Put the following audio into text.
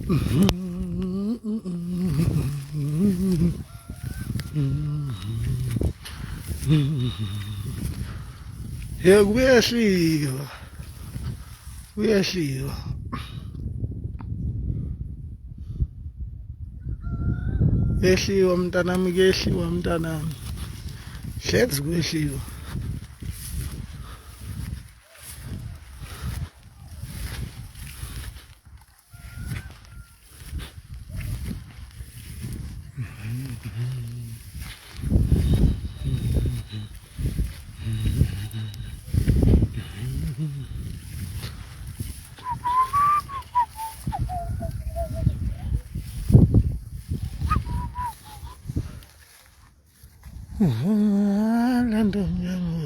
Yeah, kuyehliwa kuyehliwa yehliwa mntanami kuyehliwa mntanami hlezi kuyehliwa la ntombi yami